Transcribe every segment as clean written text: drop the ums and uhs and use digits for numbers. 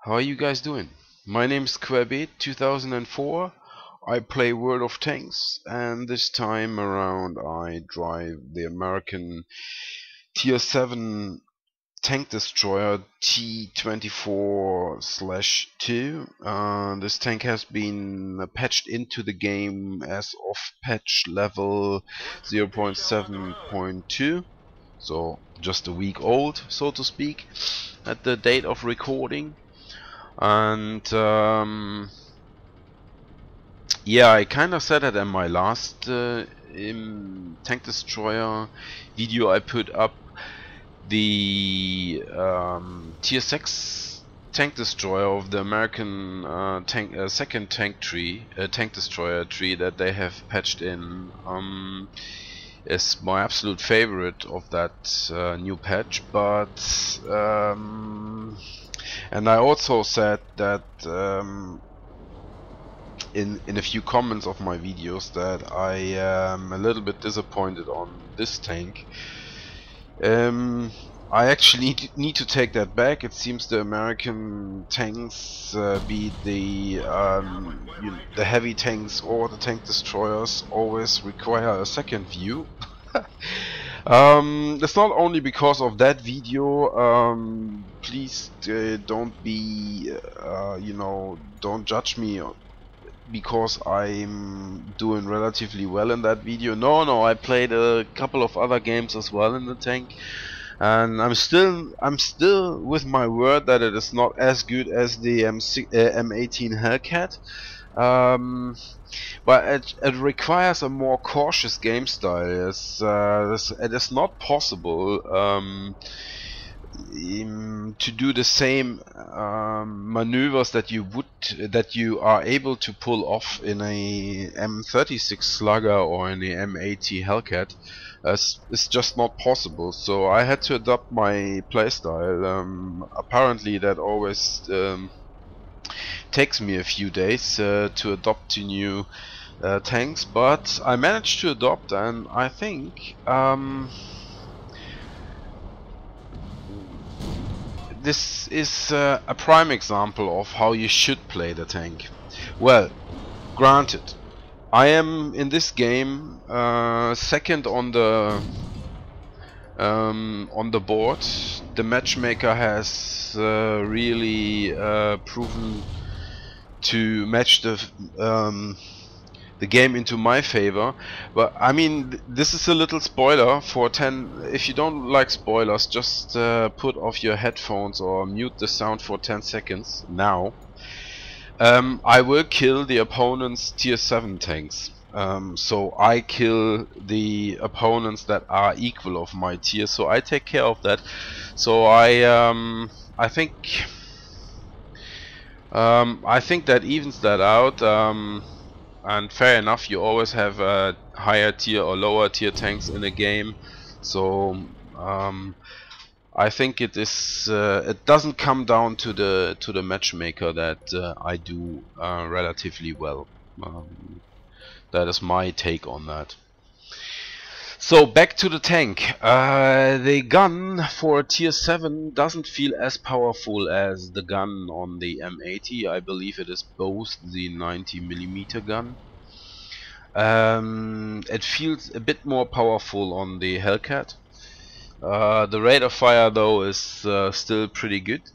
How are you guys doing? My name is Quebit 2004. I play World of Tanks, and this time around I drive the American Tier 7 tank destroyer T25/2. This tank has been patched into the game as of patch level 0.7.2, so just a week old, so to speak, at the date of recording. And yeah, I kind of said it in my last tank destroyer video I put up. The tier 6 tank destroyer of the American second tank destroyer tree that they have patched in is my absolute favorite of that new patch. But and I also said that in a few comments of my videos that I am a little bit disappointed on this tank. I actually need to take that back. It seems the American tanks, be it the heavy tanks or the tank destroyers, always require a second view. It's not only because of that video. Please don't be, don't judge me because I'm doing relatively well in that video. No, I played a couple of other games as well in the tank, and I'm still with my word that it is not as good as the M18 Hellcat. But it requires a more cautious game style. It is not possible to do the same maneuvers that you are able to pull off in a M36 Slugger or in the M80 Hellcat. It's just not possible. So I had to adopt my playstyle. Apparently that always takes me a few days to adopt to new tanks, but I managed to adopt, and I think this is a prime example of how you should play the tank. Well, granted, I am in this game second on the board. The matchmaker has really proven to match the game into my favor. But I mean, this is a little spoiler for 10. If you don't like spoilers, just put off your headphones or mute the sound for 10 seconds now. I will kill the opponent's tier 7 tanks. So I kill the opponents that are equal of my tier, so I take care of that. So I think that evens that out. And fair enough, you always have higher tier or lower tier tanks in a game, so I think it is it doesn't come down to the matchmaker that I do relatively well. That is my take on that. So back to the tank. The gun for tier 7 doesn't feel as powerful as the gun on the M80. I believe it is both the 90mm gun. It feels a bit more powerful on the Hellcat. The rate of fire though is still pretty good.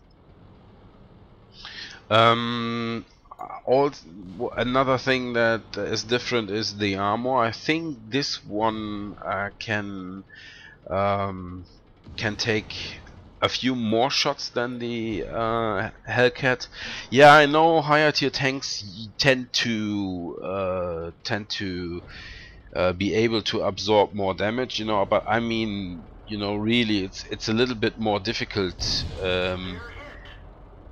Another thing that is different is the armor. I think this one can take a few more shots than the Hellcat. Yeah, I know higher tier tanks tend to be able to absorb more damage, but I mean, really it's a little bit more difficult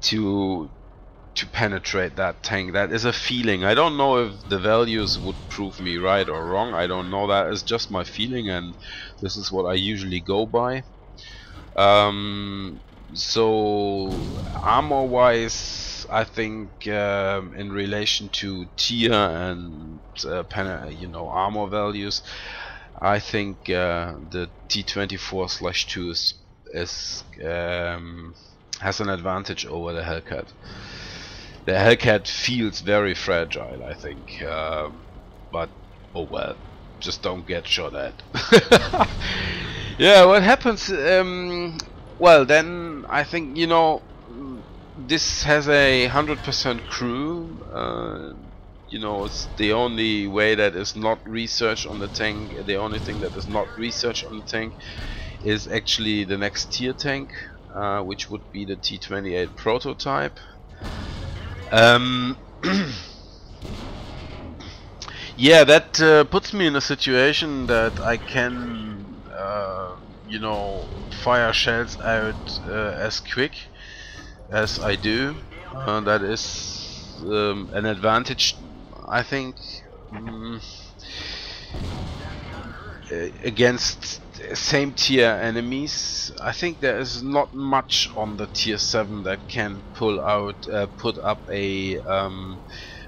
to penetrate that tank. That is a feeling. I don't know if the values would prove me right or wrong. I don't know. That is just my feeling, and this is what I usually go by. So armor wise, I think in relation to tier and armor values, I think the T24/2 is has an advantage over the Hellcat. The Hellcat feels very fragile, I think, but oh well, just don't get shot at. Yeah, what happens? Well, then I think, you know, this has a 100% crew. You know, it's the only way that is not research on the tank. The only thing that is not research on the tank is actually the next tier tank, which would be the T28 prototype. Yeah, that puts me in a situation that I can, you know, fire shells out as quick as I do. That is an advantage, I think, against same tier enemies. I think there is not much on the tier 7 that can pull out, put up a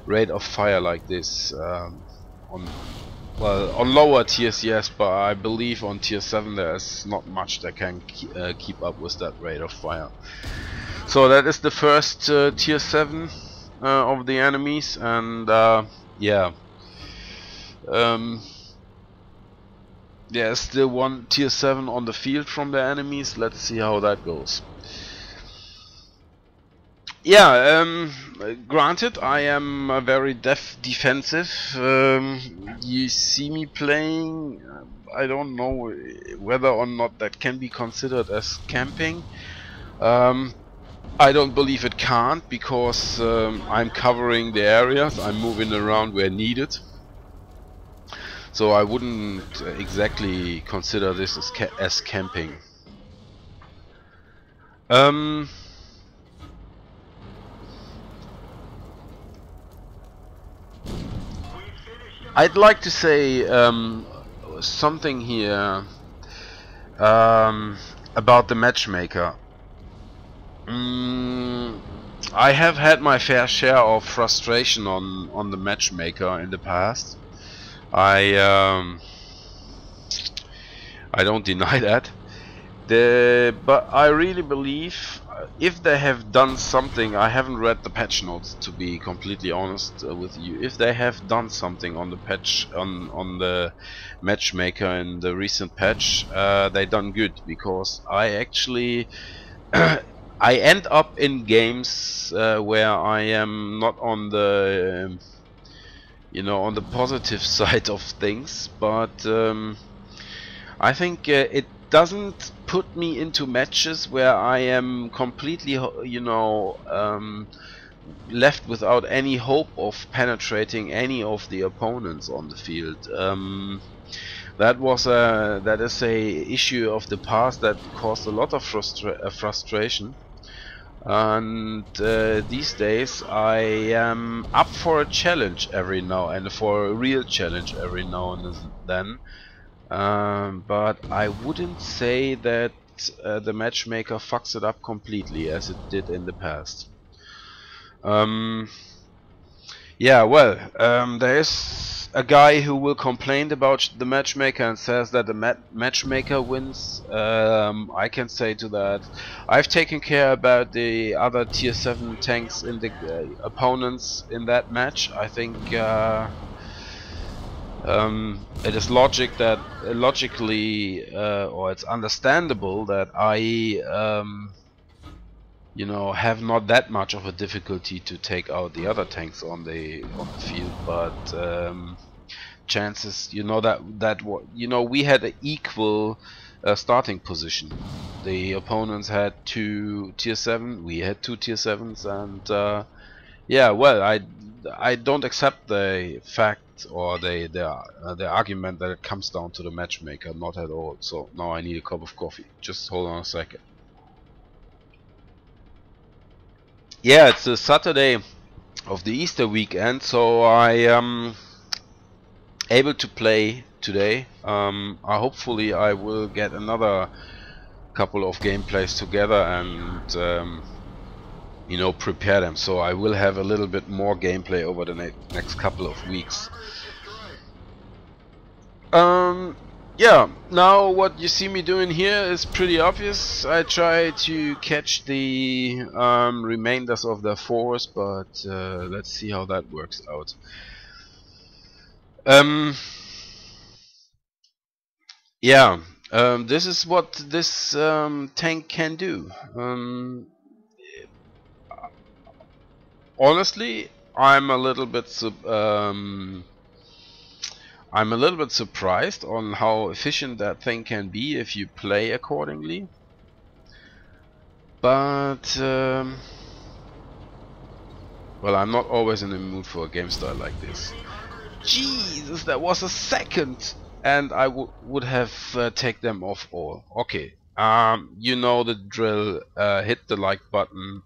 rate of fire like this. Well, on lower tiers, yes, but I believe on tier 7 there is not much that can keep up with that rate of fire. So that is the first tier 7 of the enemies, and yeah. There's still one tier 7 on the field from the enemies. Let's see how that goes. Yeah, granted, I am very defensive. You see me playing, I don't know whether or not that can be considered as camping. I don't believe it can't, because I'm covering the areas, I'm moving around where needed. So I wouldn't exactly consider this as camping. I'd like to say something here about the matchmaker. I have had my fair share of frustration on the matchmaker in the past. I don't deny that. But I really believe if they have done something, I haven't read the patch notes to be completely honest with you. If they have done something on the patch, on the matchmaker in the recent patch, they done good, because I actually I end up in games where I am not on the you know, on the positive side of things, but I think it doesn't put me into matches where I am completely, you know, left without any hope of penetrating any of the opponents on the field. That is a issue of the past that caused a lot of frustration. And these days I am up for a challenge every now and for a real challenge every now and then, but I wouldn't say that the matchmaker fucks it up completely as it did in the past. Yeah, well, there is a guy who will complain about the matchmaker and says that the matchmaker wins. I can say to that, I've taken care about the other tier 7 tanks in the opponents in that match. I think it is logically or it's understandable that I you know, have not that much of a difficulty to take out the other tanks on the field, but chances, you know, you know, we had an equal starting position. The opponents had 2 tier 7, we had 2 tier 7s, and yeah, well, I don't accept the fact or the argument that it comes down to the matchmaker, not at all. So now I need a cup of coffee. Just hold on a second. Yeah, it's the Saturday of the Easter weekend, so I am able to play today. Hopefully I will get another couple of gameplays together and you know, prepare them, so I will have a little bit more gameplay over the next couple of weeks. Yeah, now what you see me doing here is pretty obvious. I try to catch the remainders of their force, but let's see how that works out. Yeah, this is what this tank can do. Honestly, I'm a little bit surprised on how efficient that thing can be if you play accordingly. But well, I'm not always in the mood for a game style like this. Jesus, that was a second, and I would have take them off all. Okay, you know the drill. Hit the like button,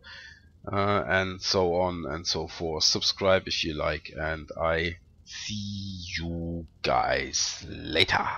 and so on and so forth. Subscribe if you like, and I see you guys later.